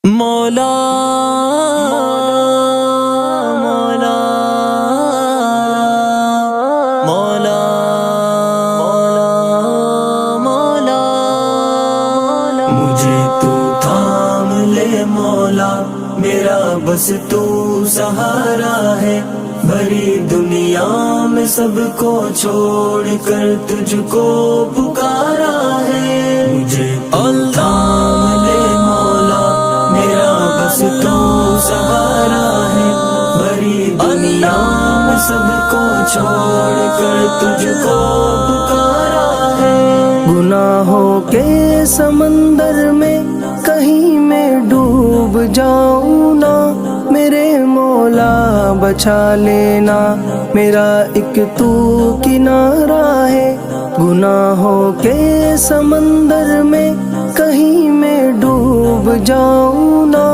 مولا مولا مولا مولا مجھے تو تھام لے مولا، میرا بس تو سہارا ہے، بھری دنیا میں سب کو چھوڑ کر تجھ کو پکارا ہے۔ مجھے تھام لے مولا، میرا بس تو سہارا ہے، بھری دنیا میں سب کو چھوڑ کر تجھ کو پکارا ہے۔ گناہوں کے سمندر میں کہیں میں ڈوب جاؤں نا، میرے مولا بچا لینا، میرا ایک تو کنارہ ہے۔ گناہوں کے سمندر میں کہیں میں ڈوب جاؤں نا،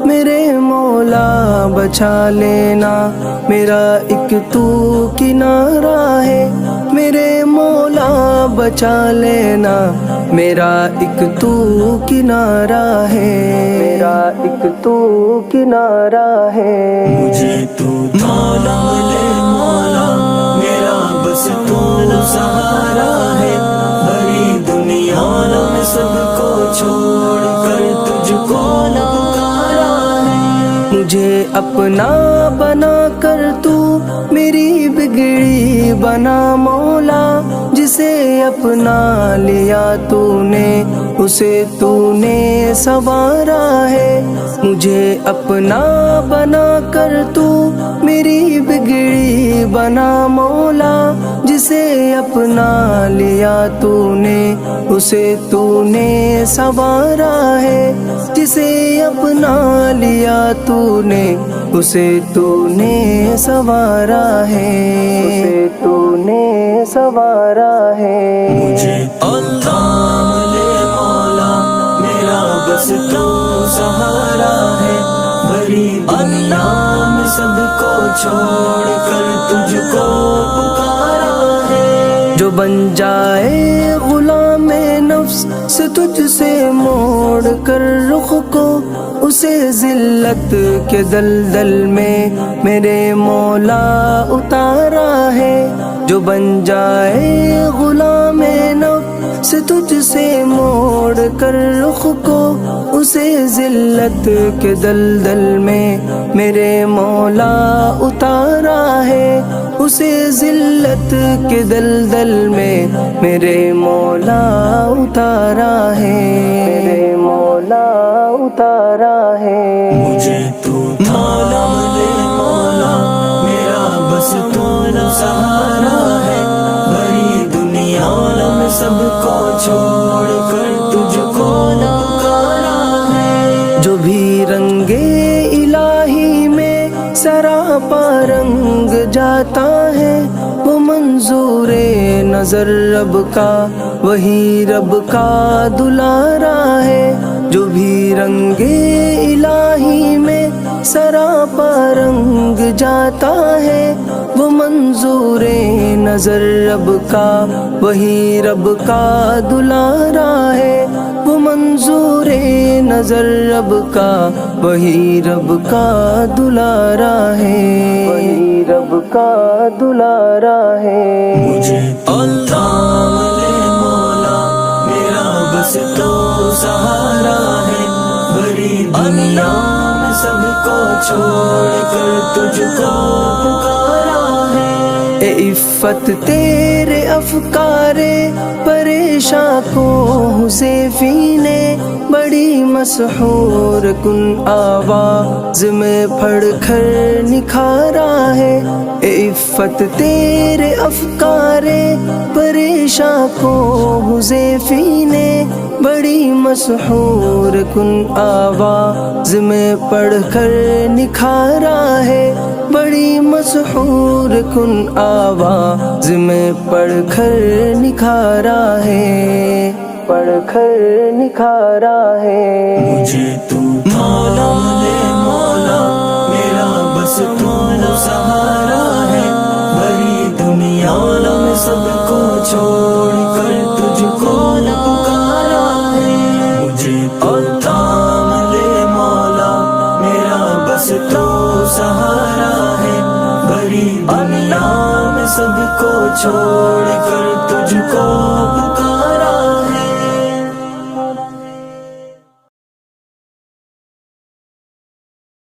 میرے مولا بچا لینا، میرا ایک تو کنارہ ہے۔ میرے مولا بچا لینا، میرا ایک تو کنارہ ہے، میرا ایک تو کنارہ ہے۔ مجھے تو مولا لے مولا، میرا بس تو سہارا ہے، بھری دنیا میں سب کو چھوڑ کر تجھ کو پکارا ہے۔ مجھے اپنا بنا کر تو میری بگڑی بنا مولا، جسے اپنا لیا تو نے اسے تو نے سنوارا ہے۔ مجھے اپنا بنا کر تو میری بگڑی بنا مولا، جسے اپنا لیا تو نے اسے تو نے سنوارا ہے۔ جسے اپنا لیا تو نے اسے تو نے سنوارا ہے، اسے تو نے سنوارا ہے۔ مجھے تھام لے مولا، میرا بس تو سہارا ہے، بھری دنیا میں سب کو چھوڑ کر تجھ کو پکارا ہے۔ جو بن جائے غلام نفس سے تجھ سے موڑ کر رخ کو، اسے ذلت کے دلدل میں میرے مولا اتارا ہے۔ جو بن جائے غلام نفس سے تجھ سے موڑ کر رخ کو، اسے ذلت کے دلدل میں میرے مولا اتارا ہے۔ اسے ذلت کے دلدل میں میرے مولا اتارا ہے، میرے مولا اتارا ہے۔ مجھے تو مولا لے مولا، میرا بس تو سہارا ہے، بھری دنیا میں سب کو چھوڑ کر تجھ کو پکارا ہے۔ جو بھی رنگے الہی میں سراپا رنگ جاتا ہے، وہ منظور نظر رب کا وہی رب کا دلارا ہے۔ جو بھی رنگے الہی میں سراپا رنگ جاتا ہے، وہ منظور نظر رب کا وہی رب کا دلارا ہے۔ وہ منظور نظر رب کا وہی رب کا دلارا ہے، وہی رب کا دلارا ہے۔ مجھے تھام لے مولا، میرا بس تو سہارا ہے، بھری دنیا میں سب کو چھوڑ کر تجھ کو پکارا ہے۔ اے عفت تیرے افکار پریشاں کو حذیفی نے بڑی مسحور کن آواز میں پڑھ کر نکھارا ہے۔ اے عفت تیرے افکار پریشاں کو حذیفی نے بڑی مسحور کن آواز میں پڑھ کر نکھارا ہے۔ بڑی مسحور کن آواز میں پڑھ کر نکھارا ہے، پڑھ کر نکھارا ہے۔ مجھے تو مولا لے مولا، میرا بس تو سہارا ہے، بھری دنیا میں سب کو چھوڑ کر تجھ کو پکارا ہے۔ مجھے تو تھام لے مولا، دنیا میں سب کو چھوڑ کر تجھ کو پکارا